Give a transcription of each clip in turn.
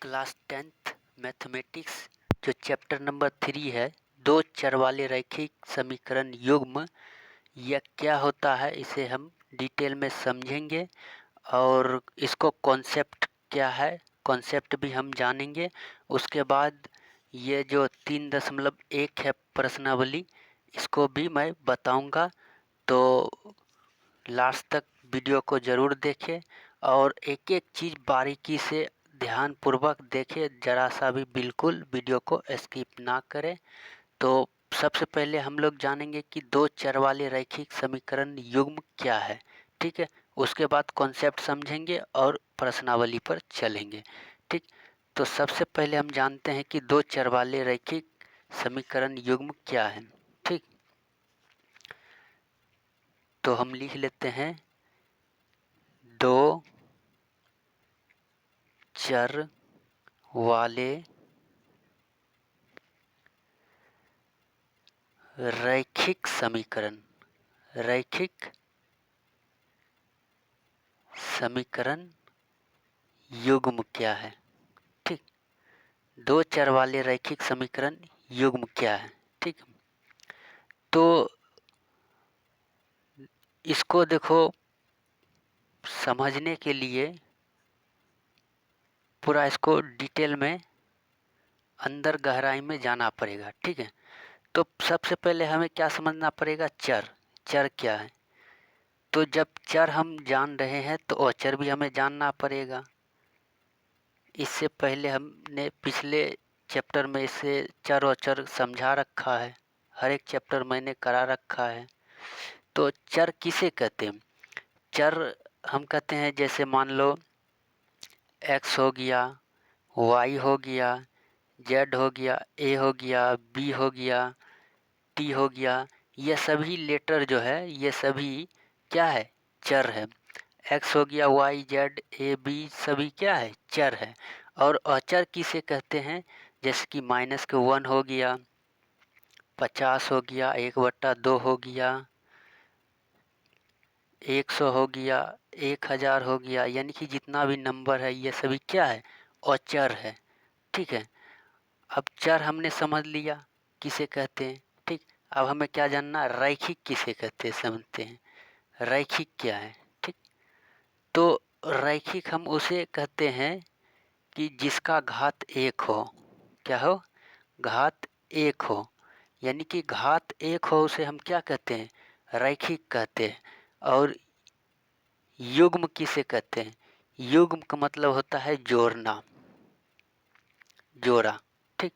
Class 10th mathematics जो chapter number 3 है, दो चर वाले रैखिक समीकरण युग्म, यह क्या होता है इसे हम डिटेल में समझेंगे और इसको कॉन्सेप्ट क्या है कॉन्सेप्ट भी हम जानेंगे। उसके बाद ये जो 3.1 है प्रश्नावली, इसको भी मैं बताऊंगा, तो लास्ट तक वीडियो को ज़रूर देखें और एक एक चीज़ बारीकी से ध्यान पूर्वक देखें, ज़रा सा भी बिल्कुल वीडियो को स्किप ना करें। तो सबसे पहले हम लोग जानेंगे कि दो चर वाले रैखिक समीकरण युग्म क्या है, ठीक है। उसके बाद कॉन्सेप्ट समझेंगे और प्रश्नावली पर चलेंगे, ठीक। तो सबसे पहले हम जानते हैं कि दो चर वाले रैखिक समीकरण युग्म क्या है, ठीक। तो हम लिख लेते हैं दो चर वाले रैखिक समीकरण युग्म क्या है, ठीक। दो चर वाले रैखिक समीकरण युग्म क्या है, ठीक। तो इसको देखो, समझने के लिए पूरा इसको डिटेल में अंदर गहराई में जाना पड़ेगा, ठीक है। तो सबसे पहले हमें क्या समझना पड़ेगा, चर क्या है। तो जब चर हम जान रहे हैं तो अचर भी हमें जानना पड़ेगा। इससे पहले हमने पिछले चैप्टर में इसे चर और चर समझा रखा है, हर एक चैप्टर मैंने करा रखा है। तो चर किसे कहते हैं, चर हम कहते हैं जैसे मान लो x हो गया, y हो गया, z हो गया, a हो गया, b हो गया, t हो गया। ये सभी लेटर जो है ये सभी क्या है, चर है। x हो गया, y z a b सभी क्या है, चर है। और अचर किसे कहते हैं, जैसे कि -1 हो गया, 50 हो गया, 1/2 हो गया, 100 हो गया, 1000 हो गया, यानी कि जितना भी नंबर है ये सभी क्या है, अचर है, ठीक है। अब चर हमने समझ लिया किसे कहते हैं, ठीक। अब हमें क्या जानना, रैखिक किसे कहते हैं समझते हैं। रैखिक क्या है, ठीक। तो रैखिक हम उसे कहते हैं कि जिसका घात एक हो, क्या हो, घात एक हो, यानी कि घात एक हो उसे हम क्या कहते हैं, रैखिक कहते हैं। और युग्म किसे कहते हैं, युग्म का मतलब होता है जोड़ना, जोड़ा, ठीक।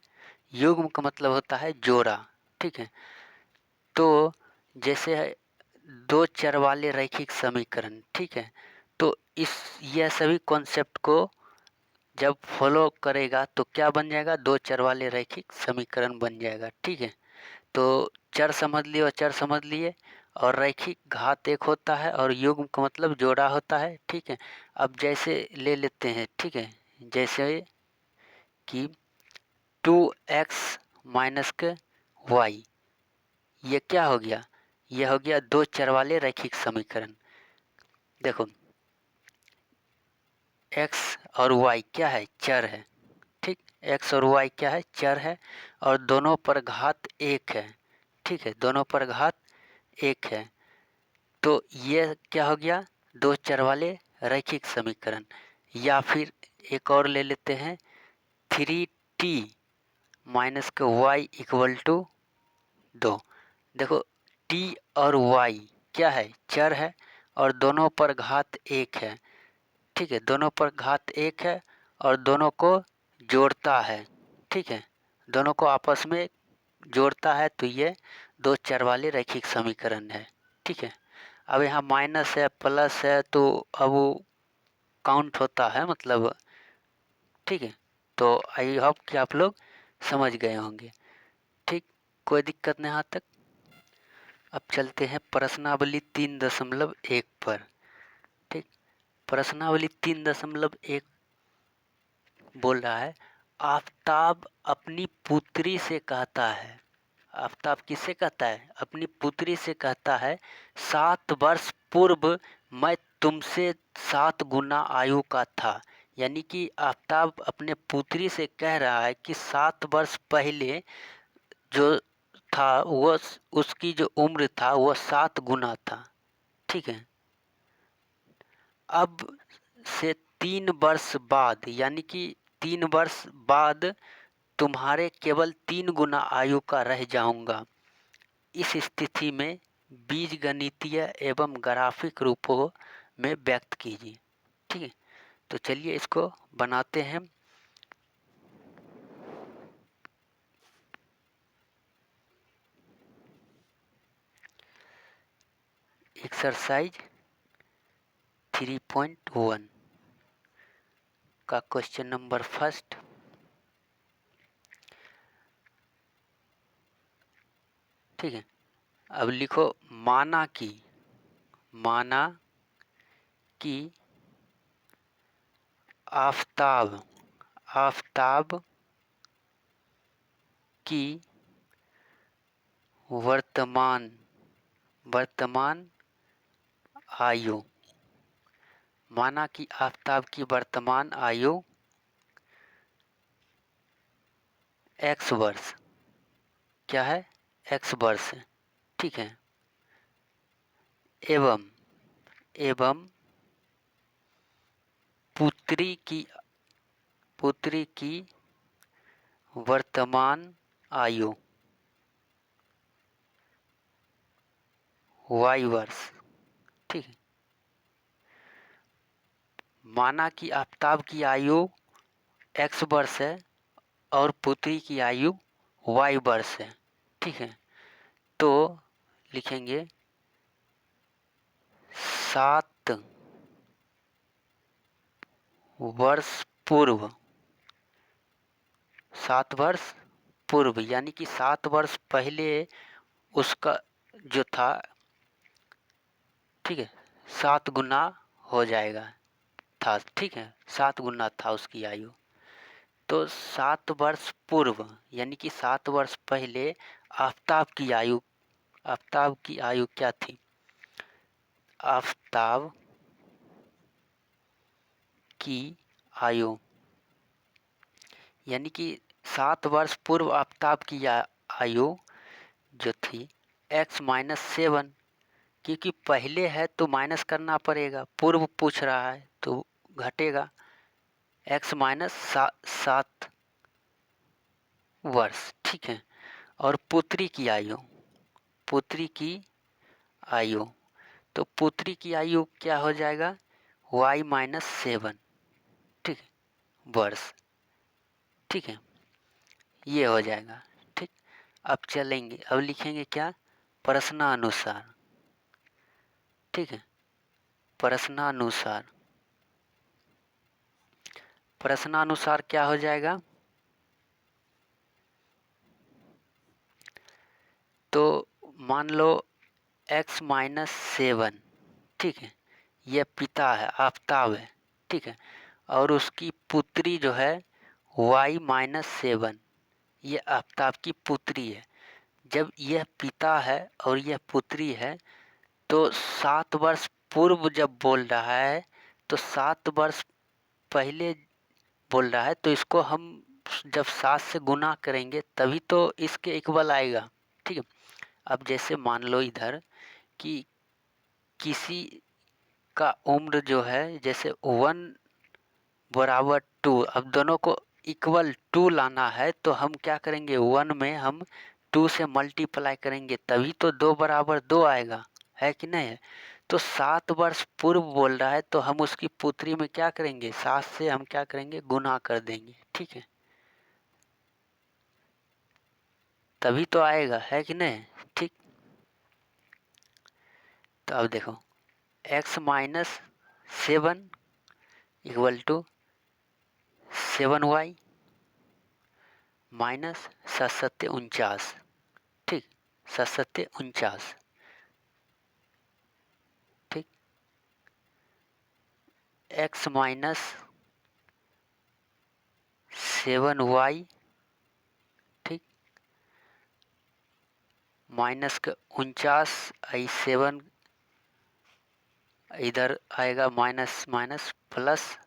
युग्म का मतलब होता है जोड़ा, ठीक है। तो जैसे है दो चर वाले रैखिक समीकरण, ठीक है। तो यह सभी कॉन्सेप्ट को जब फॉलो करेगा तो क्या बन जाएगा, दो चर वाले रैखिक समीकरण बन जाएगा, ठीक है। तो चर समझ लिए और चर समझ लिए, और रैखिक घात एक होता है और युग्म का मतलब जोड़ा होता है, ठीक है। अब जैसे ले लेते हैं, ठीक है, जैसे कि 2x माइनस के वाई, ये क्या हो गया, ये हो गया दो चर वाले रैखिक समीकरण। देखो x और y क्या है, चर है, ठीक। x और y क्या है, चर है, और दोनों पर घात एक है, ठीक है, दोनों पर घात एक है। तो ये क्या हो गया, दो चर वाले रैखिक समीकरण। या फिर एक और ले लेते हैं, 3t माइनस के वाई इक्वल टू 2। देखो t और y क्या है, चर है, और दोनों पर घात एक है, ठीक है, दोनों पर घात एक है और दोनों को जोड़ता है, ठीक है, दोनों को आपस में जोड़ता है। तो ये दो चर वाले रैखिक समीकरण है, ठीक है। अब यहाँ माइनस है प्लस है तो अब वो काउंट होता है मतलब, ठीक है। तो आई होप कि आप लोग समझ गए होंगे, ठीक, कोई दिक्कत नहीं यहाँ तक। अब चलते हैं प्रश्नावली 3.1 पर, ठीक। प्रश्नावली 3.1 बोल रहा है, आफताब अपनी पुत्री से कहता है, आफताब किससे कहता है, अपनी पुत्री से कहता है, 7 वर्ष पूर्व मैं तुमसे 7 गुना आयु का था, यानी कि आफ्ताब अपने पुत्री से कह रहा है कि 7 वर्ष पहले जो था वो उसकी जो उम्र था वो 7 गुना था। ठीक है, अब से 3 वर्ष बाद यानी कि 3 वर्ष बाद तुम्हारे केवल 3 गुना आयु का रह जाऊंगा। इस स्थिति में बीजगणितीय एवं ग्राफिक रूपों में व्यक्त कीजिए। ठीक है, तो चलिए इसको बनाते हैं। एक्सरसाइज 3.1 का क्वेश्चन नंबर फर्स्ट। ठीक है, अब लिखो माना कि आफताब की वर्तमान आयु, माना कि आफताब की वर्तमान आयु x वर्ष, क्या है, x वर्ष है। ठीक है, एवं पुत्री की वर्तमान आयु y वर्ष। ठीक है, माना कि आफताब की आयु x वर्ष है और पुत्री की आयु y वर्ष है। ठीक है, तो लिखेंगे 7 वर्ष पूर्व, 7 वर्ष पूर्व यानी कि 7 वर्ष पहले उसका जो था, ठीक है, 7 गुना हो जाएगा था। ठीक है, 7 गुना था उसकी आयु। तो 7 वर्ष पूर्व यानी कि 7 वर्ष पहले आफताब की आयु क्या थी, आफताब की आयु यानी कि 7 वर्ष पूर्व आफताब की आयु जो थी x-7, क्योंकि पहले है तो माइनस करना पड़ेगा, पूर्व पूछ रहा है तो घटेगा x-7 वर्ष। ठीक है, और पुत्री की आयु, तो पुत्री की आयु क्या हो जाएगा y-7, ठीक है, वर्ष। ठीक है, ये हो जाएगा। ठीक, अब चलेंगे, अब लिखेंगे क्या, प्रश्नानुसार। ठीक है, प्रश्नानुसार क्या हो जाएगा, तो मान लो x-7, ठीक है, ये पिता है, आफताब है। ठीक है, और उसकी पुत्री जो है y-7, ये आफताब की पुत्री है। जब यह पिता है और यह पुत्री है तो 7 वर्ष पूर्व जब बोल रहा है तो 7 वर्ष पहले बोल रहा है, तो इसको हम जब 7 से गुना करेंगे तभी तो इसके इक्वल आएगा। ठीक है, अब जैसे मान लो इधर कि किसी का उम्र जो है जैसे 1 बराबर 2, अब दोनों को इक्वल 2 लाना है तो हम क्या करेंगे, 1 में हम 2 से मल्टीप्लाई करेंगे तभी तो 2 बराबर 2 आएगा, है कि नहीं है। तो 7 वर्ष पूर्व बोल रहा है तो हम उसकी पुत्री में क्या करेंगे, 7 से हम क्या करेंगे, गुना कर देंगे। ठीक है, तभी तो आएगा, है कि नहीं। ठीक, तो अब देखो x-7 equal to 7y minus 749। ठीक, 749। ठीक, x-7y, ठीक, माइनस का 49, 7 इधर आएगा माइनस माइनस प्लस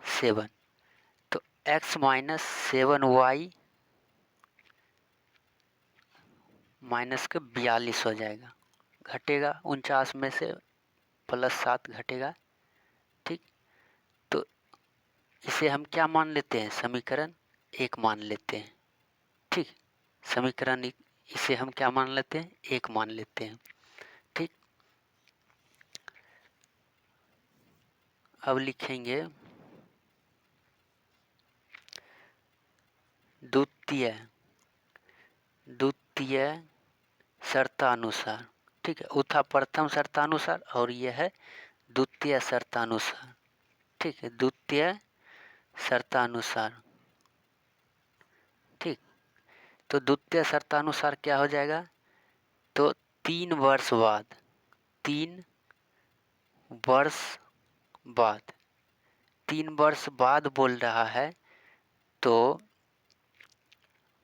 7, तो x माइनस 7y माइनस के 42 हो जाएगा, घटेगा 49 में से +7 घटेगा। ठीक, तो इसे हम क्या मान लेते हैं, समीकरण 1 मान लेते हैं। ठीक, समीकरण इसे हम क्या मान लेते हैं, 1 मान लेते हैं। ठीक, अब लिखेंगे द्वितीय शर्तानुसार। ठीक है, वो था प्रथम शर्तानुसार और यह है द्वितीय शर्तानुसार। ठीक है, द्वितीय शर्तानुसार। ठीक, तो द्वितीय शर्तानुसार क्या हो जाएगा, तो 3 वर्ष बाद, 3 वर्ष बाद, 3 वर्ष बाद बोल रहा है, तो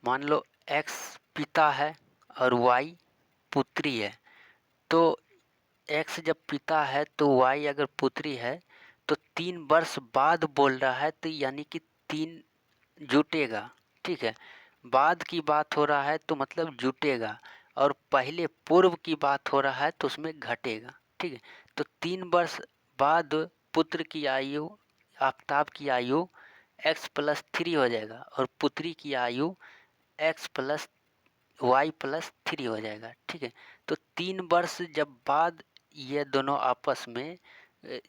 मान लो x पिता है और y पुत्री है। तो x जब पिता है तो y अगर पुत्री है, तो 3 वर्ष बाद बोल रहा है, तो यानी कि 3 जुटेगा। ठीक है, बाद की बात हो रहा है तो मतलब जुटेगा, और पहले पूर्व की बात हो रहा है तो उसमें घटेगा। ठीक है, तो 3 वर्ष बाद पुत्र की आयु, आफ्ताब की आयु x+3 हो जाएगा, और पुत्री की आयु y+3 हो जाएगा। ठीक है, तो 3 वर्ष जब बाद ये दोनों आपस में,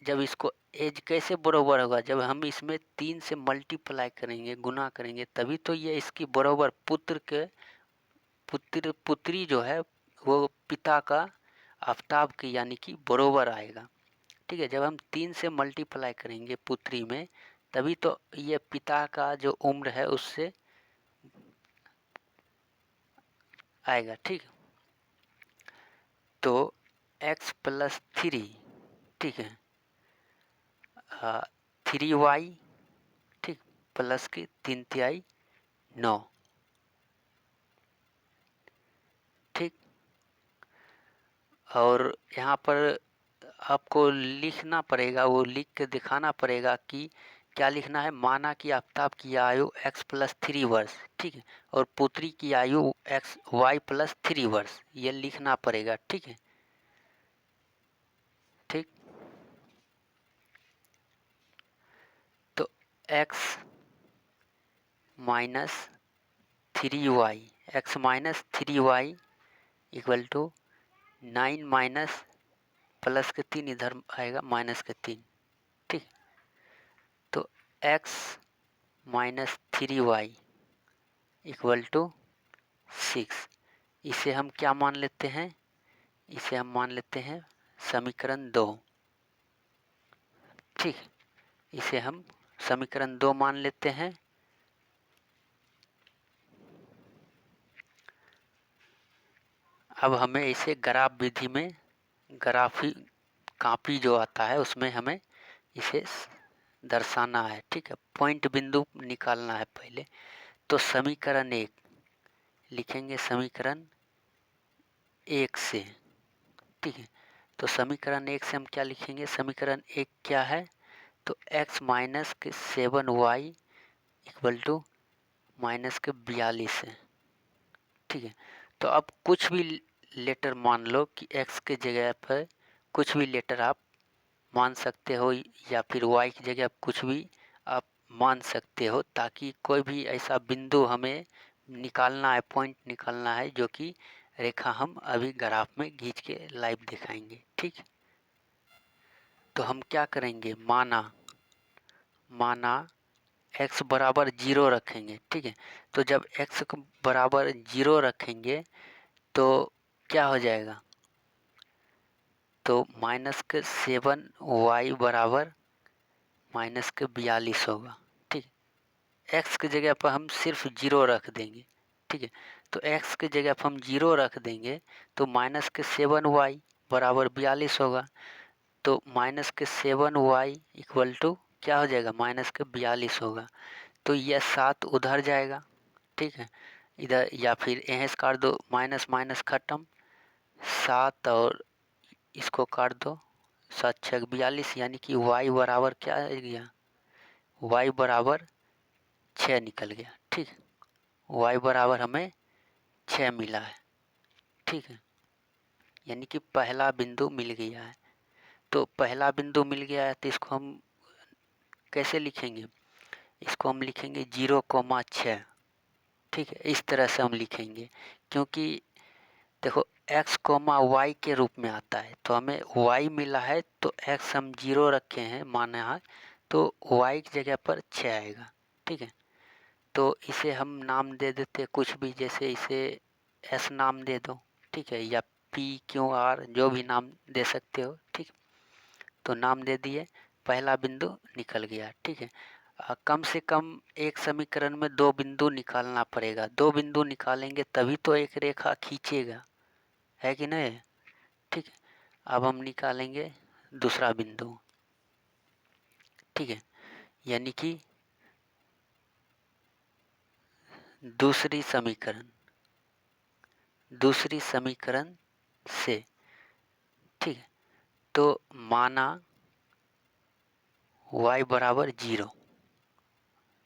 जब इसको एज कैसे बराबर होगा, जब हम इसमें 3 से मल्टीप्लाई करेंगे, गुना करेंगे, तभी तो ये इसकी बराबर पुत्री जो है वो पिता का आफ्ताब की यानी कि बराबर आएगा। ठीक है, जब हम 3 से मल्टीप्लाई करेंगे पुत्री में, तभी तो ये पिता का जो उम्र है उससे आएगा। ठीक, तो x+3, ठीक है, 3y, ठीक, प्लस की 3 9। ठीक, और यहाँ पर आपको लिखना पड़ेगा, वो लिख के दिखाना पड़ेगा कि क्या लिखना है, माना कि आफ्ताब की आयु x+3 वर्ष, ठीक है, और पुत्री की आयु y+3 वर्ष, ये लिखना पड़ेगा। ठीक है, ठीक, तो x minus 3y, x-3y equal to 9 minus plus के 3 इधर आएगा माइनस के 3। ठीक, तो x minus 3y equal to 6। इसे हम क्या मान लेते हैं, इसे हम मान लेते हैं समीकरण 2। ठीक, इसे हम समीकरण 2 मान लेते हैं। अब हमें इसे ग्राफ विधि में, ग्राफी कॉपी जो आता है उसमें हमें इसे दर्शाना है। ठीक है, पॉइंट बिंदु निकालना है पहले। तो समीकरण 1 लिखेंगे, समीकरण 1 से। ठीक है, तो समीकरण 1 से हम क्या लिखेंगे, समीकरण 1 क्या है, तो x माइनस के 7y इक्वल टू माइनस के 42 है। ठीक है, तो अब कुछ भी लेटर मान लो कि x के जगह पर कुछ भी लेटर आप मान सकते हो, या फिर y की जगह कुछ भी आप मान सकते हो, ताकि कोई भी ऐसा बिंदु हमें निकालना है, पॉइंट निकालना है, जो कि रेखा हम अभी ग्राफ में खींच के लाइव दिखाएंगे। ठीक, तो हम क्या करेंगे, माना x बराबर 0 रखेंगे। ठीक है, तो जब x को बराबर 0 रखेंगे तो क्या हो जाएगा, तो माइनस के 7y बराबर माइनस के 42 होगा। ठीक, x की जगह पर हम सिर्फ 0 रख देंगे। ठीक है, तो x की जगह पर हम 0 रख देंगे तो माइनस के 7y बराबर 42 होगा। तो माइनस के 7y इक्वल टू क्या हो जाएगा, माइनस के 42 होगा। तो यह 7 उधर जाएगा। ठीक है, इधर, या फिर यहाँ से काट दो, माइनस माइनस खत्म, 7 और इसको काट दो, 7 6 42, यानी कि y बराबर क्या आ गया, y बराबर 6 निकल गया। ठीक, y बराबर हमें 6 मिला है। ठीक है, यानी कि पहला बिंदु मिल गया है। तो पहला बिंदु मिल गया है तो इसको हम कैसे लिखेंगे? इसको हम लिखेंगे 0,6। ठीक है, इस तरह से हम लिखेंगे, क्योंकि देखो x कोमा y के रूप में आता है, तो हमें y मिला है तो x हम 0 रखे हैं माना है, तो y की जगह पर 6 आएगा। ठीक है, तो इसे हम नाम दे देते कुछ भी, जैसे इसे s नाम दे दो। ठीक है, या p, q, r जो भी नाम दे सकते हो। ठीक, तो नाम दे दिए, पहला बिंदु निकल गया। ठीक है, कम से कम एक समीकरण में 2 बिंदु निकालना पड़ेगा। 2 बिंदु निकालेंगे तभी तो एक रेखा खींचेगा, है कि नहीं? ठीक है, अब हम निकालेंगे दूसरा बिंदु। ठीक है, यानी कि दूसरी समीकरण से। ठीक है, तो माना y बराबर 0।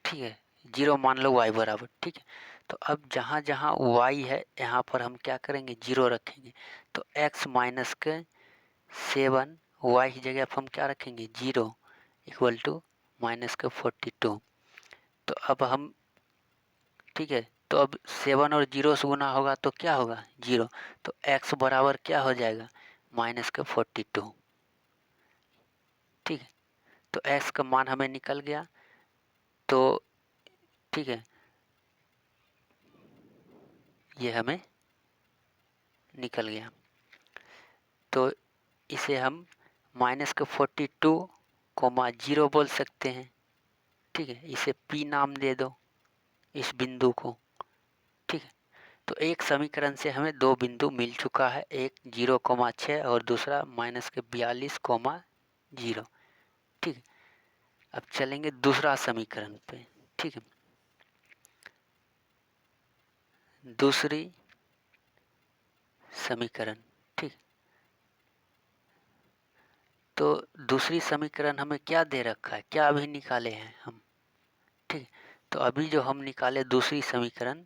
ठीक है, 0 मान लो y बराबर। ठीक है, तो अब जहाँ जहाँ y है यहाँ पर हम क्या करेंगे? 0 रखेंगे। तो x माइनस के 7 y की जगह पर हम क्या रखेंगे? 0 इक्वल टू माइनस के 42। तो अब हम, ठीक है, तो अब 7 और 0 से गुना होगा तो क्या होगा? 0। तो x बराबर क्या हो जाएगा? माइनस के 42। ठीक है, तो x का मान हमें निकल गया। तो ठीक है, ये हमें निकल गया। तो इसे हम माइनस के 42,0 बोल सकते हैं। ठीक है, इसे P नाम दे दो इस बिंदु को। ठीक है, तो एक समीकरण से हमें 2 बिंदु मिल चुका है, एक 0,6 और दूसरा माइनस के 42,0। ठीक है, अब चलेंगे दूसरा समीकरण पे। ठीक है, दूसरी समीकरण। ठीक, तो दूसरी समीकरण हमें क्या दे रखा है? क्या अभी निकाले हैं हम? ठीक, तो अभी जो हम निकाले दूसरी समीकरण,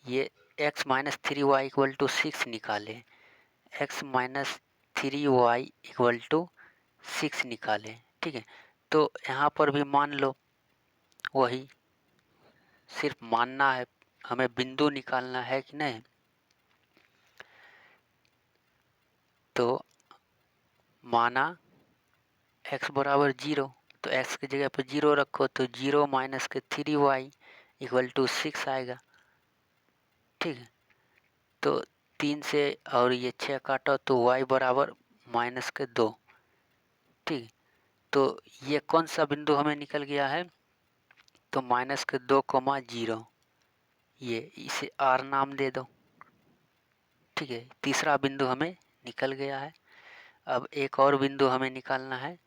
ये x minus 3y equal to 6 निकाले। x minus 3y equal to 6 निकाले। ठीक है, तो यहाँ पर भी मान लो, वही सिर्फ मानना है, हमें बिंदु निकालना है कि नहीं? तो माना x बराबर 0, तो x की जगह पर 0 रखो, तो 0 माइनस के 3y इक्वल टू 6 आएगा। ठीक है, तो 3 से और ये 6 काटो तो y बराबर माइनस के 2। ठीक है, तो ये कौन सा बिंदु हमें निकल गया है? तो माइनस के 2,0, ये इसे r नाम दे दो। ठीक है, तीसरा बिंदु हमें निकल गया है। अब एक और बिंदु हमें निकालना है,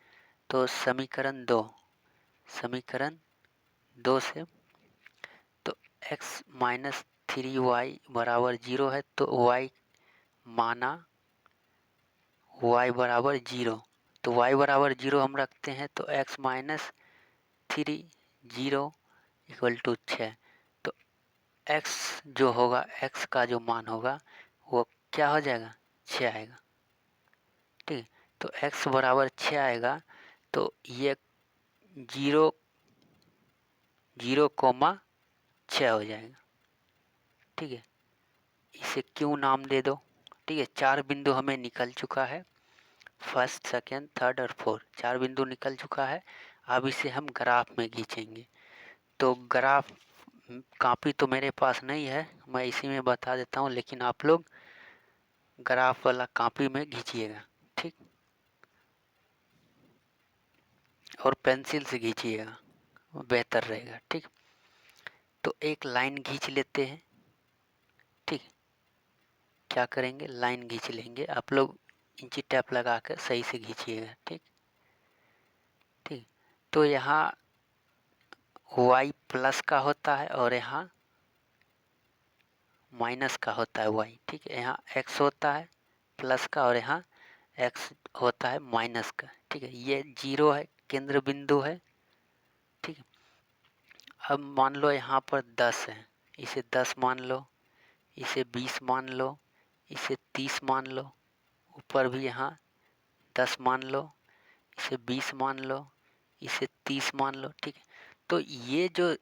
तो समीकरण 2 से, तो x माइनस 3y बराबर 0 है, तो y माना y बराबर 0, तो y बराबर 0 हम रखते हैं, तो x माइनस 3 इक्वल टू 6। तो x जो होगा, x का जो मान होगा वो क्या हो जाएगा? 6 आएगा। ठीक है, तो x बराबर 6 आएगा, तो ये 0 0,6 हो जाएगा। ठीक है, इसे क्यों नाम दे दो। ठीक है, 4 बिंदु हमें निकल चुका है, फर्स्ट, सेकेंड, थर्ड और फोर्थ, 4 बिंदु निकल चुका है। अब इसे हम ग्राफ में खींचेंगे। तो ग्राफ कॉपी तो मेरे पास नहीं है, मैं इसी में बता देता हूँ, लेकिन आप लोग ग्राफ वाला कॉपी में खींचिएगा। ठीक, और पेंसिल से खींचिएगा, बेहतर रहेगा। ठीक, तो एक लाइन खींच लेते हैं। ठीक, क्या करेंगे? लाइन खींच लेंगे। आप लोग इंची टैप लगा कर सही से खींचिएगा। ठीक ठीक, तो यहाँ y प्लस का होता है और यहाँ माइनस का होता है y। ठीक है, यहाँ x होता है प्लस का और यहाँ x होता है माइनस का। ठीक है, ये 0 है, केंद्र बिंदु है। ठीक है, अब मान लो यहाँ पर 10 है, इसे 10 मान लो, इसे 20 मान लो, इसे 30 मान लो, ऊपर भी यहाँ 10 मान लो, इसे 20 मान लो, इसे 30 मान लो। ठीक है, तो ये जो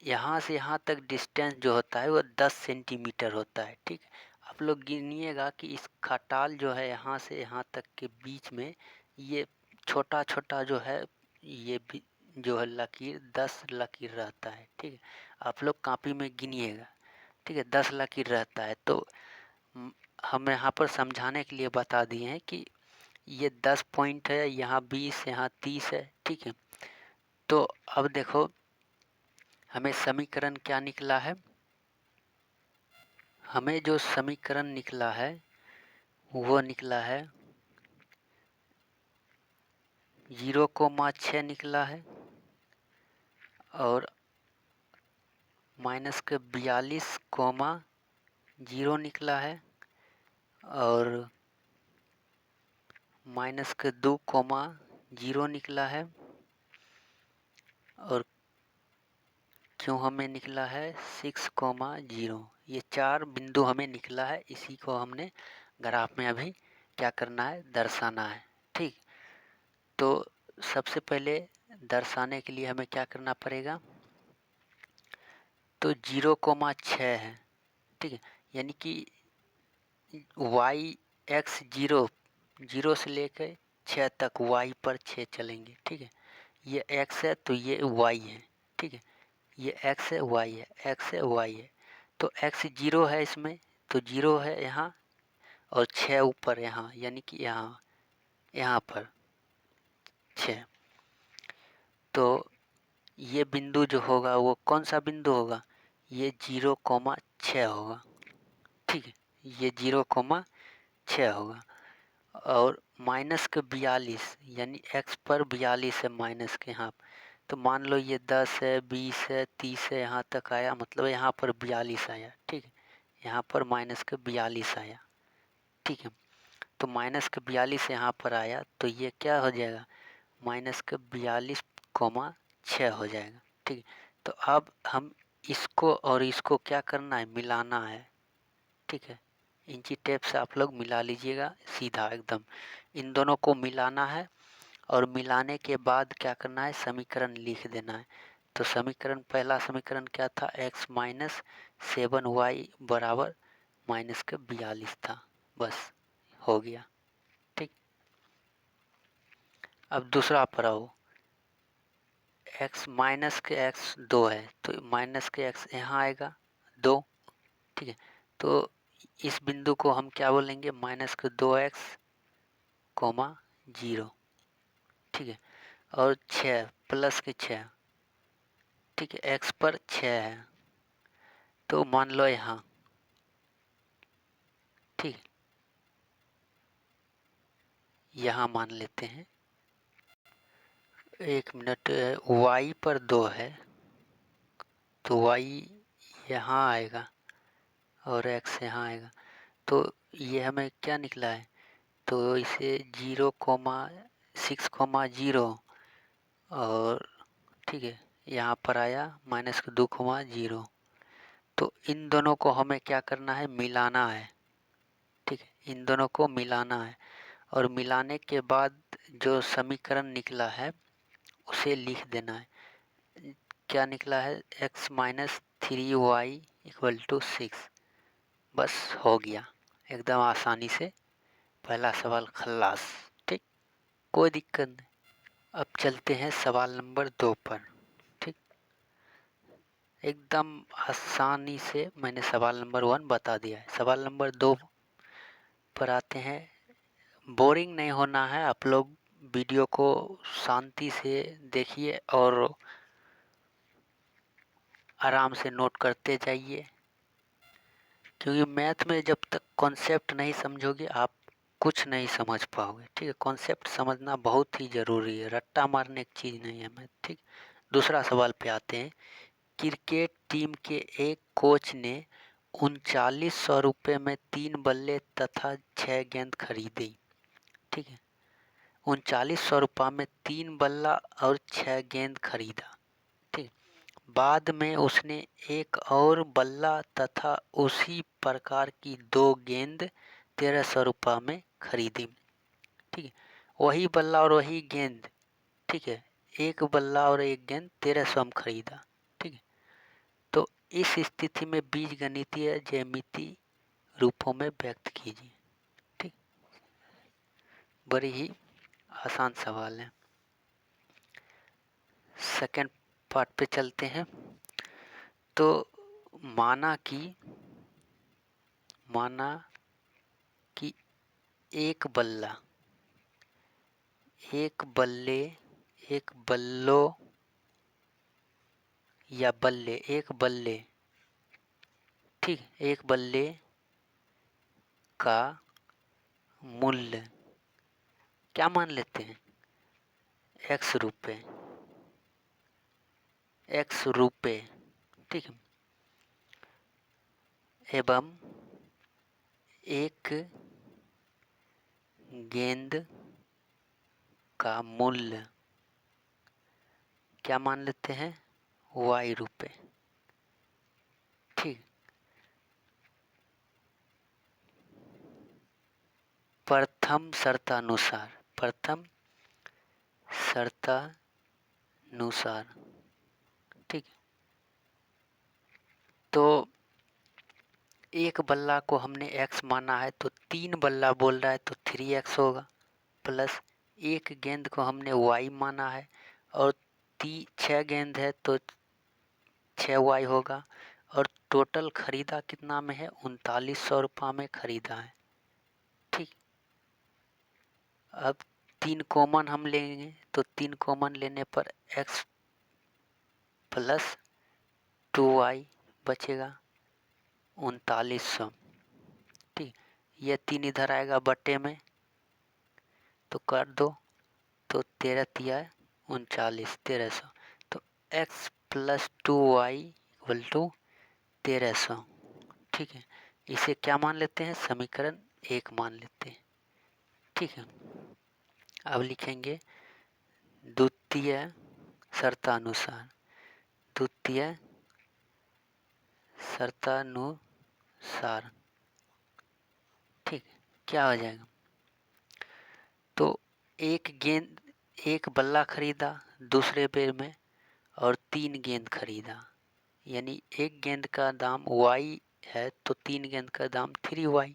यहाँ से यहाँ तक डिस्टेंस जो होता है वो 10 सेंटीमीटर होता है। ठीक है, आप लोग गिनिएगा कि इस खटाल जो है यहाँ से यहाँ तक के बीच में ये छोटा छोटा जो है ये भी जो है लकीर 10 लकीर रहता है। ठीक है, आप लोग कॉपी में गिनिएगा। ठीक है, 10 लकीर रहता है। तो हम यहाँ पर समझाने के लिए बता दिए हैं कि ये 10 पॉइंट है, यहाँ 20, यहाँ 30 है। ठीक है, तो अब देखो हमें समीकरण क्या निकला है। हमें जो समीकरण निकला है वो निकला है 0,6 निकला है और -42,0 निकला है और -2,0 निकला है और क्यों हमें निकला है 6,0। ये 4 बिंदु हमें निकला है, इसी को हमने ग्राफ में अभी क्या करना है, दर्शाना है। ठीक, तो सबसे पहले दर्शाने के लिए हमें क्या करना पड़ेगा, तो 0,6 है। ठीक है, यानी कि x 0 से लेकर 6 तक y पर 6 चलेंगे। ठीक है, ये x है तो ये y है। ठीक है, ये x है, y है, x है, y है। तो x 0 है इसमें, तो 0 है यहाँ और 6 ऊपर यहाँ, यानी कि यहाँ पर 6। तो ये बिंदु जो होगा वो कौन सा बिंदु होगा, ये 0,6 होगा। ठीक है, ये 0,6 होगा और -42 यानी x पर 42 है माइनस के यहाँ। तो मान लो ये 10 है, 20 है, 30 है, यहाँ तक आया, मतलब यहाँ पर 42 आया। ठीक है, यहाँ पर -42 आया। ठीक है, तो -42 यहाँ पर आया तो ये क्या हो जाएगा, -42,6 हो जाएगा। ठीक है, तो अब हम इसको और इसको क्या करना है, मिलाना है। ठीक है, इंची टेप से आप लोग मिला लीजिएगा सीधा एकदम, इन दोनों को मिलाना है और मिलाने के बाद क्या करना है, समीकरण लिख देना है। तो समीकरण, पहला समीकरण क्या था, x - 7y बराबर -42 था। बस हो गया। ठीक, अब दूसरा पर आओ, x - 2 है तो -x यहाँ आएगा 2। ठीक है, तो इस बिंदु को हम क्या बोलेंगे, -2x, 0। ठीक है, और 6 +6। ठीक है, x पर 6 है तो मान लो यहाँ। ठीक, यहाँ मान लेते हैं, 1 मिनट, y पर 2 है तो y यहाँ आएगा और x यहाँ आएगा। तो ये हमें क्या निकला है, तो इसे 0,6,0 और ठीक है यहाँ पर आया -2,0। तो इन दोनों को हमें क्या करना है, मिलाना है। ठीक है, इन दोनों को मिलाना है और मिलाने के बाद जो समीकरण निकला है उसे लिख देना है। क्या निकला है, x - 3y = 6। बस हो गया, एकदम आसानी से पहला सवाल खल्लास। ठीक, कोई दिक्कत नहीं। अब चलते हैं सवाल नंबर 2 पर। ठीक, एकदम आसानी से मैंने सवाल नंबर 1 बता दिया है। सवाल नंबर 2 पर आते हैं। बोरिंग नहीं होना है, आप लोग वीडियो को शांति से देखिए और आराम से नोट करते जाइए, क्योंकि मैथ में जब तक कॉन्सेप्ट नहीं समझोगे आप कुछ नहीं समझ पाओगे। ठीक है, कॉन्सेप्ट समझना बहुत ही ज़रूरी है, रट्टा मारने की चीज़ नहीं है मैथ। ठीक, दूसरा सवाल पे आते हैं। क्रिकेट टीम के एक कोच ने 3900 रुपये में 3 बल्ले तथा 6 गेंद खरीदी। ठीक है, 3900 रुपये में 3 बल्ला और 6 गेंद खरीदा। ठीक, बाद में उसने एक और बल्ला तथा उसी प्रकार की 2 गेंद 1300 रुपये में खरीदी। ठीक है, वही बल्ला और वही गेंद, ठीक है, एक बल्ला और एक गेंद 1300 में खरीदा। ठीक है, तो इस स्थिति में बीजगणितीय ज्यामितीय रूपों में व्यक्त कीजिए। ठीक, बड़ी ही आसान सवाल है। सेकंड पार्ट पे चलते हैं। तो माना कि एक बल्ला, एक बल्ले, एक बल्लो या बल्ले, एक बल्ले, ठीक, एक बल्ले का मूल्य क्या मान लेते हैं, x रुपए, x रुपए, ठीक है, एवं एक गेंद का मूल्य क्या मान लेते हैं, y रुपए। ठीक, प्रथम शर्तानुसार, प्रथम शर्तानुसार, ठीक, तो एक बल्ला को हमने x माना है तो 3 बल्ला बोल रहा है तो 3x होगा, प्लस एक गेंद को हमने y माना है और 6 गेंद है तो 6y होगा, और टोटल खरीदा कितना में है, 3900 रुपये में खरीदा है। ठीक, अब 3 कॉमन हम लेंगे तो 3 कॉमन लेने पर x प्लस 2y बचेगा 3900। ठीक, ये 3 इधर आएगा बटे में तो कर दो, तो 13 तिया 39, 1300, तो x plus 2y equal to 1300। ठीक है, इसे क्या मान लेते हैं, समीकरण 1 मान लेते हैं। ठीक है, अब लिखेंगे द्वितीय शर्तानुसार, द्वितीय शर्तानुसार। ठीक, क्या हो जाएगा, तो एक बल्ला खरीदा दूसरे बेर में और 3 गेंद खरीदा, यानी एक गेंद का दाम y है तो 3 गेंद का दाम 3y।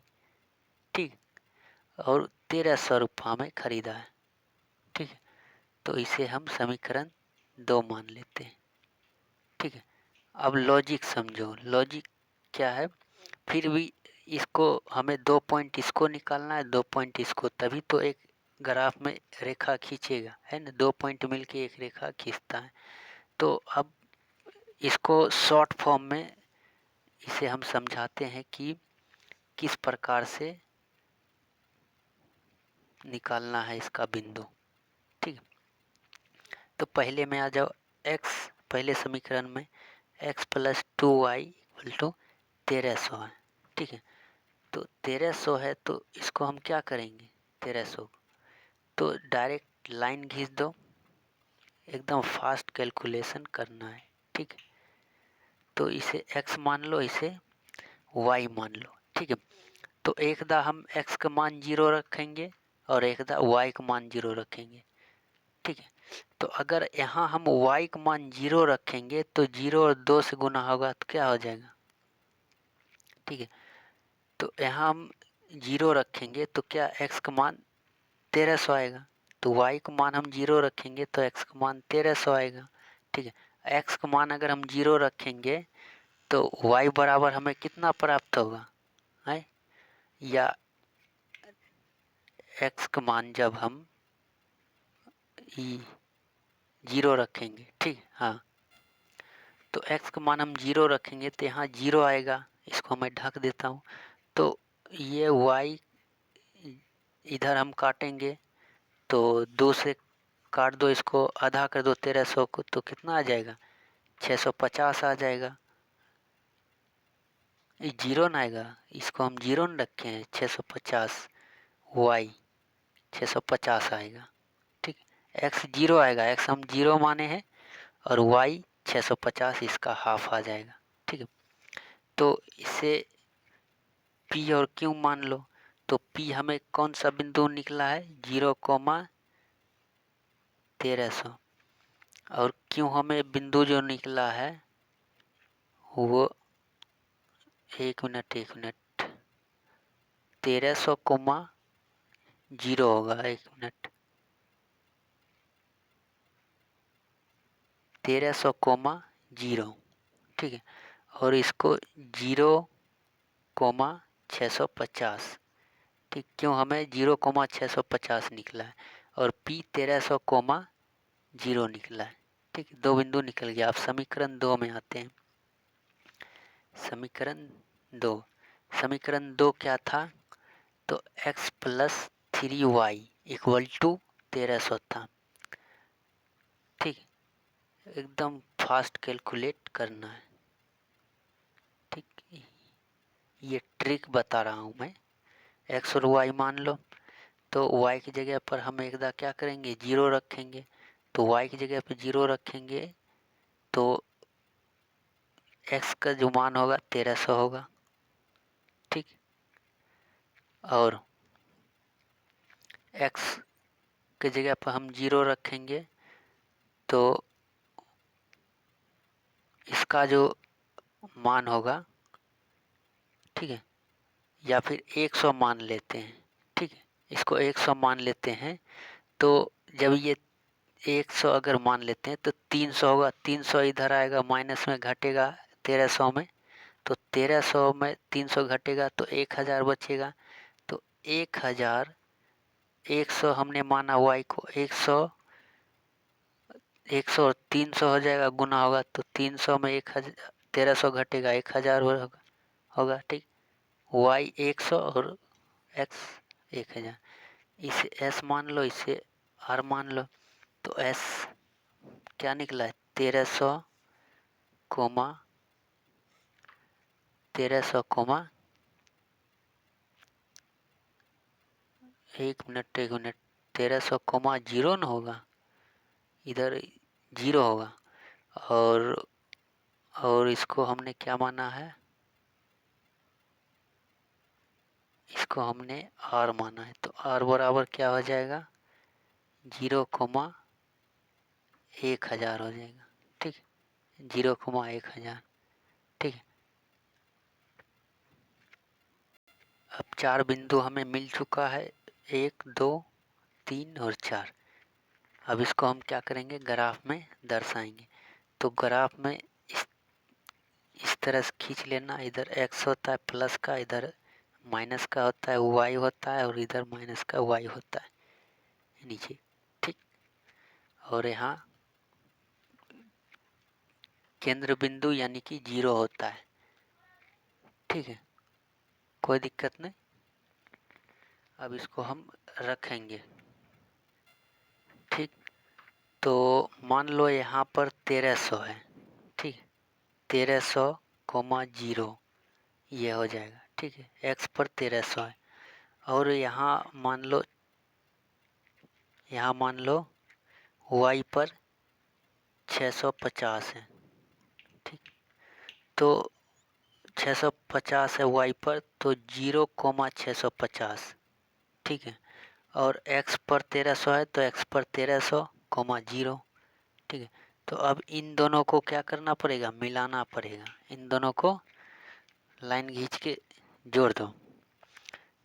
ठीक, और 1300 रुपये में खरीदा है। ठीक है, तो इसे हम समीकरण 2 मान लेते हैं। ठीक है, अब लॉजिक समझो, लॉजिक क्या है, फिर भी इसको हमें 2 पॉइंट इसको निकालना है, 2 पॉइंट इसको, तभी तो एक ग्राफ में रेखा खींचेगा, है ना, 2 पॉइंट मिलके एक रेखा खींचता है। तो अब इसको शॉर्ट फॉर्म में इसे हम समझाते हैं कि किस प्रकार से निकालना है इसका बिंदु। ठीक, तो पहले में आ जाओ, x पहले समीकरण में x plus 2y equal to 1300 है। ठीक है, तो 1300 है तो इसको हम क्या करेंगे, 1300 तो डायरेक्ट लाइन खींच दो, एकदम फास्ट कैलकुलेशन करना है। ठीक है, तो इसे x मान लो, इसे y मान लो। ठीक है, तो एकदा हम x का मान 0 रखेंगे और एकदा y का मान 0 रखेंगे। ठीक है, तो अगर यहाँ हम y का मान 0 रखेंगे तो 0 और 2 से गुना होगा तो क्या हो जाएगा। ठीक है, तो यहाँ हम 0 रखेंगे तो क्या x का मान 1300 आएगा, तो y का मान हम 0 रखेंगे तो x का मान 1300 आएगा। ठीक है, x का मान अगर हम 0 रखेंगे तो y बराबर हमें कितना प्राप्त होगा है, या x का मान जब हम 0 रखेंगे, ठीक, हाँ, तो x का मान हम 0 रखेंगे तो यहाँ 0 आएगा, इसको मैं ढक देता हूँ। तो ये y इधर हम काटेंगे तो 2 से काट दो, इसको आधा कर दो 1300 को, तो कितना आ जाएगा, 650 आ जाएगा। ये 0 ना आएगा, इसको हम 0 न रखे हैं, 650 y 650 आएगा। ठीक, x 0 आएगा, x हम 0 माने हैं और y 650 इसका हाफ आ जाएगा। ठीक है, तो इसे P और Q मान लो। तो P हमें कौन सा बिंदु निकला है, 0,1300, और Q हमें बिंदु जो निकला है वो 1 मिनट 1300,0 होगा। 1 मिनट, 1300,0। ठीक है, और इसको 0,650। ठीक, क्यों हमें 0,650 निकला है और P 1300,0 निकला है। ठीक, दो बिंदु निकल गया। आप समीकरण 2 में आते हैं। समीकरण 2, समीकरण 2 क्या था, तो x + 3y = 1300 था। ठीक, एकदम फास्ट कैलकुलेट करना है। ठीक, ये ट्रिक बता रहा हूँ मैं। x और y मान लो, तो y की जगह पर हम एकदा क्या करेंगे, 0 रखेंगे। तो y की जगह पर 0 रखेंगे तो x का जो मान होगा 1300 होगा। ठीक, और x की जगह पर हम 0 रखेंगे तो इसका जो मान होगा, ठीक है, या फिर 100 मान लेते हैं। ठीक है, इसको 100 मान लेते हैं। तो जब ये 100 अगर मान लेते हैं तो 300 होगा। 300 इधर आएगा, माइनस में घटेगा 1300 में। तो 1300 में 300 घटेगा तो 1000 बचेगा। तो 1000, 100 हमने माना y को, 100 और 300 हो जाएगा, गुना होगा तो 300 में 1000, 1300 घटेगा 1000 होगा। ठीक, y 100 और x 1000। इसे s मान लो, इसे r मान लो। तो s क्या निकला है, 1300, 1 मिनट 1300,0 न होगा, इधर 0 होगा। और इसको हमने क्या माना है, इसको हमने r माना है। तो r बराबर क्या हो जाएगा, 0,1000 हो जाएगा। ठीक, 0,1000। ठीक है, अब 4 बिंदु हमें मिल चुका है, 1, 2, 3 और 4। अब इसको हम क्या करेंगे, ग्राफ में दर्शाएंगे। तो ग्राफ में इस तरह से खींच लेना। इधर x होता है प्लस का, इधर माइनस का होता है, y होता है, और इधर माइनस का y होता है नीचे। ठीक, और यहाँ केंद्र बिंदु यानी कि 0 होता है। ठीक है, कोई दिक्कत नहीं। अब इसको हम रखेंगे। ठीक, तो मान लो यहाँ पर 1300 है। ठीक, 1300,0 ये हो जाएगा। ठीक है, x पर 1300 है, और यहाँ मान लो y पर 650 है। ठीक, तो 650 है y पर, तो 0,650। ठीक है, और x पर 1300 है तो x पर 1300,0। ठीक है, तो अब इन दोनों को क्या करना पड़ेगा, मिलाना पड़ेगा। इन दोनों को लाइन खींच के जोड़ दो।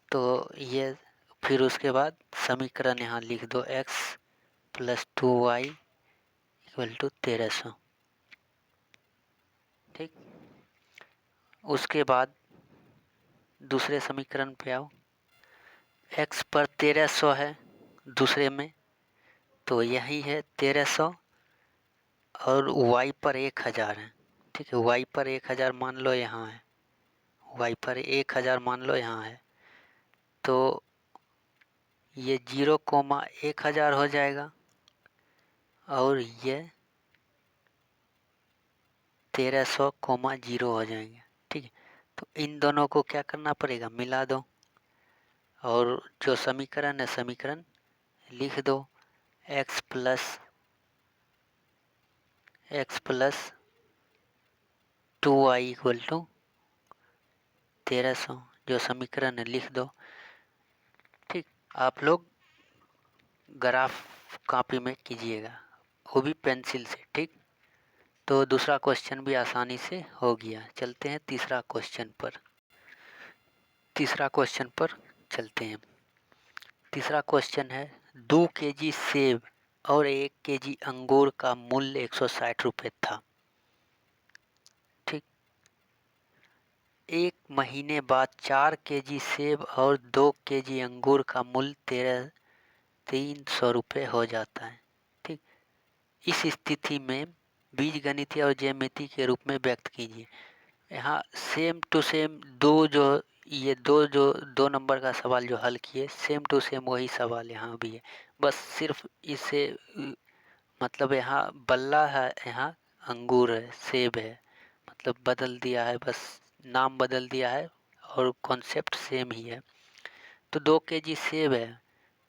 तो ये फिर उसके बाद समीकरण यहाँ लिख दो, x + 2y = 1300। ठीक, उसके बाद दूसरे समीकरण पे आओ। x पर 1300 है दूसरे में, तो यही है 1300, और y पर 1000 है। ठीक है, y पर 1000 मान लो यहाँ है, y पर 1000 मान लो यहाँ है। तो ये 0,1000 हो जाएगा, और ये 1300,0 हो जाएंगे। ठीक है, तो इन दोनों को क्या करना पड़ेगा, मिला दो, और जो समीकरण है समीकरण लिख दो। x + x plus 2y equal to 1300, जो समीकरण है लिख दो। ठीक, आप लोग ग्राफ कॉपी में कीजिएगा, वो भी पेंसिल से। ठीक, तो दूसरा क्वेश्चन भी आसानी से हो गया। चलते हैं तीसरा क्वेश्चन पर। तीसरा क्वेश्चन पर चलते हैं। तीसरा क्वेश्चन है 2 केजी सेब और 1 केजी अंगूर का मूल्य 160 रुपये था। ठीक, एक महीने बाद 4 केजी सेब और 2 केजी अंगूर का मूल्य 300 रुपये हो जाता है। ठीक, इस स्थिति में बीजगणितीय और ज्यामिति के रूप में व्यक्त कीजिए। यहाँ सेम टू सेम दो नंबर का सवाल जो हल किए, सेम टू सेम वही सवाल यहाँ भी है। बस सिर्फ इसे मतलब यहाँ बल्ला है, यहाँ अंगूर है, सेब है, मतलब बदल दिया है, बस नाम बदल दिया है और कॉन्सेप्ट सेम ही है। तो 2 केजी सेब है,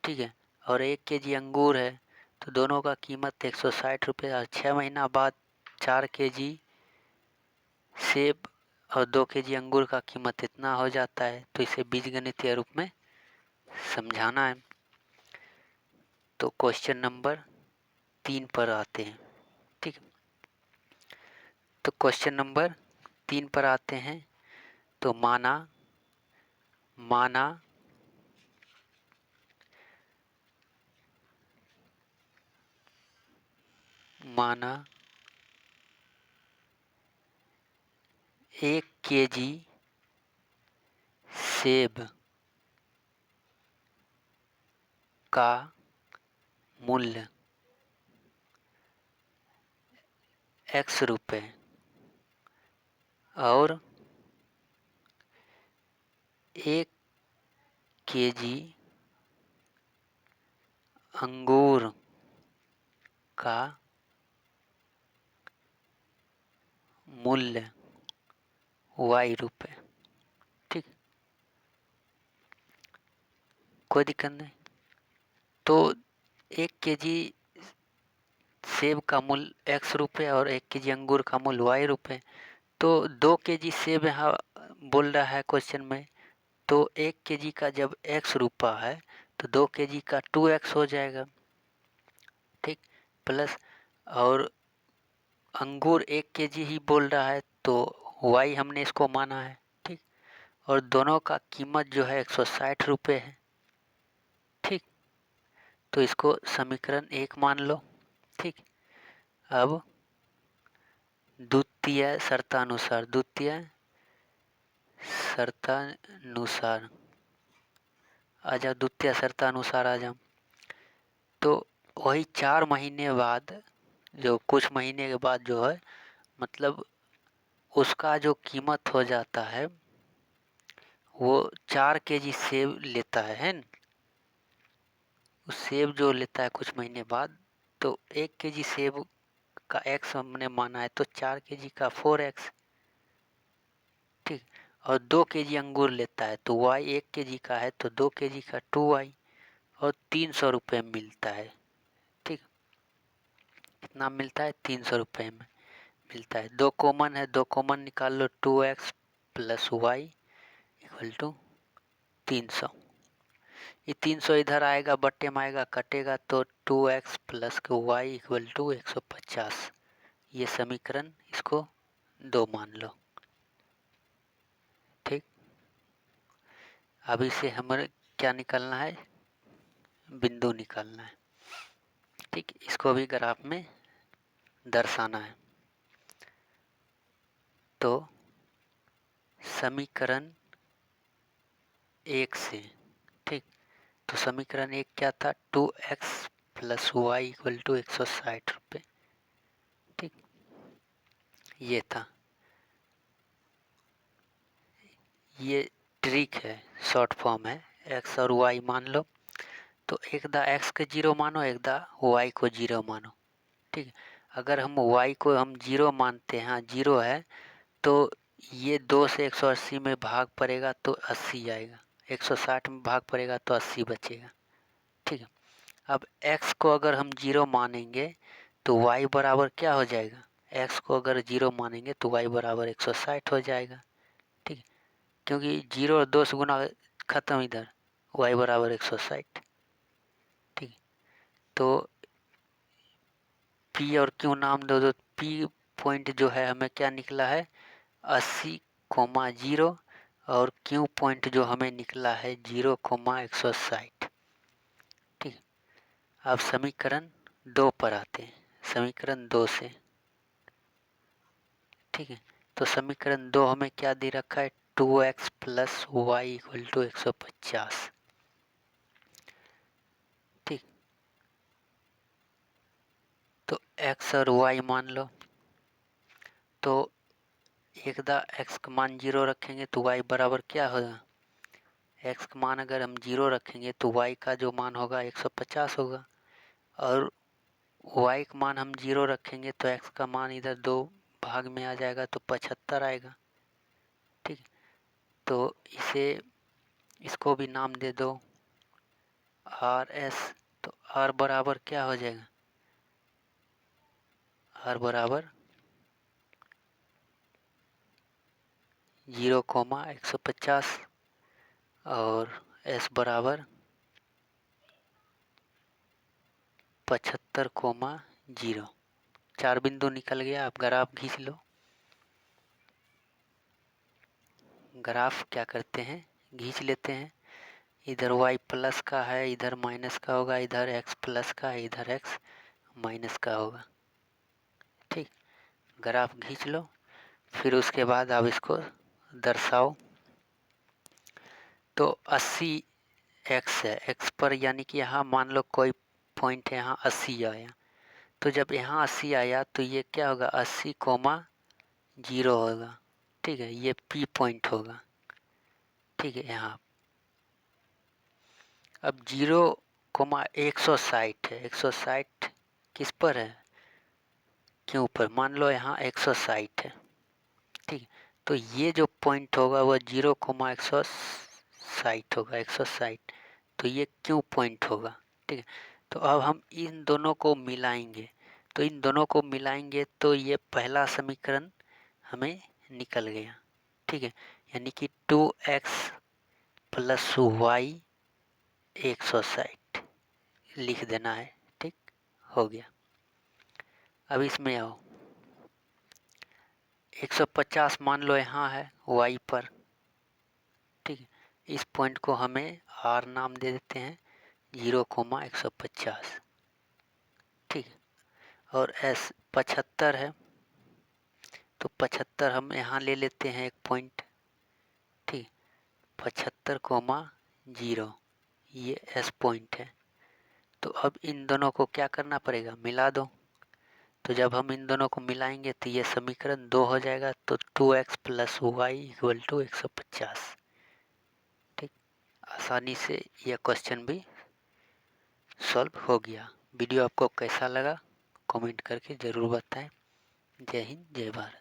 ठीक है, और 1 केजी अंगूर है, तो दोनों का कीमत 160 रुपये। और 6 महीना बाद 4 केजी सेब और 2 केजी अंगूर का कीमत इतना हो जाता है। तो इसे बीजगणितीय रूप में समझाना है। तो क्वेश्चन नंबर 3 पर आते हैं। ठीक, तो क्वेश्चन नंबर 3 पर आते हैं। तो माना माना 1 केजी सेब का मूल्य x रुपये और 1 केजी अंगूर का मूल्य y रुपये। ठीक, कोई दिक्कत नहीं। तो 1 केजी सेब का मूल्य x रुपये और 1 केजी अंगूर का मूल्य y रुपये। तो 2 केजी सेब यहाँ बोल रहा है क्वेश्चन में, तो 1 केजी का जब x रुपया है तो 2 केजी का 2x हो जाएगा। ठीक, प्लस और अंगूर 1 केजी ही बोल रहा है तो y हमने इसको माना है। ठीक, और दोनों का कीमत जो है 160 रुपये है। ठीक, तो इसको समीकरण 1 मान लो। ठीक, अब द्वितीय शर्तानुसार आ जाओ, द्वितीय शर्तानुसार आ जाओ। तो वही 4 महीने बाद, जो कुछ महीने के बाद जो है, मतलब उसका जो कीमत हो जाता है वो 4 केजी सेब लेता है न? उस सेब जो लेता है कुछ महीने बाद, तो 1 केजी सेब का x हमने माना है, तो 4 केजी का 4x। ठीक, और 2 केजी अंगूर लेता है तो y 1 केजी का है तो 2 केजी का 2y और 300 रुपये मिलता है। ठीक, कितना मिलता है? 300 रुपये में मिलता है। 2 कॉमन है, 2 कॉमन निकाल लो, 2x प्लस वाई इक्वल टू 300। ये 300 इधर आएगा, बट्टे में आएगा, कटेगा, तो 2x प्लस वाई इक्वल टू 150। ये समीकरण, इसको 2 मान लो। ठीक, अभी से हमें क्या निकालना है? बिंदु निकालना है। ठीक, इसको भी ग्राफ में दर्शाना है। तो समीकरण 1 से, ठीक, तो समीकरण 1 क्या था? 2x प्लस वाई इक्वल टू 160 रुपये। ठीक, ये था। ये ट्रिक है, शॉर्ट फॉर्म है। x और y मान लो, तो एक दा x को 0 मानो, एक दा y को 0 मानो। ठीक है, अगर हम y को हम 0 मानते हैं, 0 है, तो ये 2 से 180 में भाग पड़ेगा तो 80 आएगा, 160 में भाग पड़ेगा तो 80 बचेगा। ठीक है, अब x को अगर हम 0 मानेंगे तो y बराबर क्या हो जाएगा? x को अगर 0 मानेंगे तो y बराबर 160 हो जाएगा। ठीक है, क्योंकि 0 और 2 से गुना खत्म इधर, y बराबर 160। ठीक है, तो p और q नाम दो, तो p पॉइंट जो है हमें क्या निकला है 80,0 और q पॉइंट जो हमें निकला है 0,160। ठीक है, अब समीकरण 2 पर आते हैं, समीकरण 2 से। ठीक है, तो समीकरण 2 हमें क्या दे रखा है 2x प्लस वाई इक्वल टू 150। ठीक, तो x और y मान लो, तो एकदा x का मान 0 रखेंगे तो y बराबर क्या होगा, x का मान अगर हम 0 रखेंगे तो y का जो मान होगा 150 होगा, और y का मान हम 0 रखेंगे तो x का मान इधर 2 भाग में आ जाएगा तो 75 आएगा। ठीक, तो इसको भी नाम दे दो RS। तो R बराबर क्या हो जाएगा, R बराबर 0,150 और S बराबर 75,0। 4 बिंदु निकल गया। आप ग्राफ खींच लो। ग्राफ क्या करते हैं, खींच लेते हैं। इधर y प्लस का है, इधर माइनस का होगा, इधर x प्लस का है, इधर x माइनस का होगा। ठीक, ग्राफ खींच लो, फिर उसके बाद आप इसको दर्शाओ। तो 80x है, x पर, यानी कि यहाँ मान लो कोई पॉइंट है, यहाँ 80 आया, तो जब यहाँ 80 आया तो ये क्या होगा 80,0 होगा। ठीक है, ये P पॉइंट होगा। ठीक है, यहाँ अब 0,160 है, 160 किस पर है, क्यों पर, मान लो यहाँ 160 है। ठीक, तो ये जो पॉइंट होगा वह 0,160 होगा, 160, तो ये क्यों पॉइंट होगा। ठीक है, तो अब हम इन दोनों को मिलाएंगे, तो इन दोनों को मिलाएंगे तो ये पहला समीकरण हमें निकल गया। ठीक है, यानी कि 2x प्लस वाई 160 लिख देना है। ठीक, हो गया। अब इसमें आओ, 150 मान लो यहाँ है y पर। ठीक है, इस पॉइंट को हमें r नाम दे देते हैं 0,150। ठीक है, और s 75 है, तो 75 हम यहाँ ले लेते हैं एक पॉइंट। ठीक, 75,0 ये s पॉइंट है। तो अब इन दोनों को क्या करना पड़ेगा, मिला दो। तो जब हम इन दोनों को मिलाएंगे तो ये समीकरण 2 हो जाएगा, तो 2x प्लस वाई इक्वल टू 150। ठीक, आसानी से यह क्वेश्चन भी सॉल्व हो गया। वीडियो आपको कैसा लगा कमेंट करके ज़रूर बताएं। जय हिंद, जय भारत।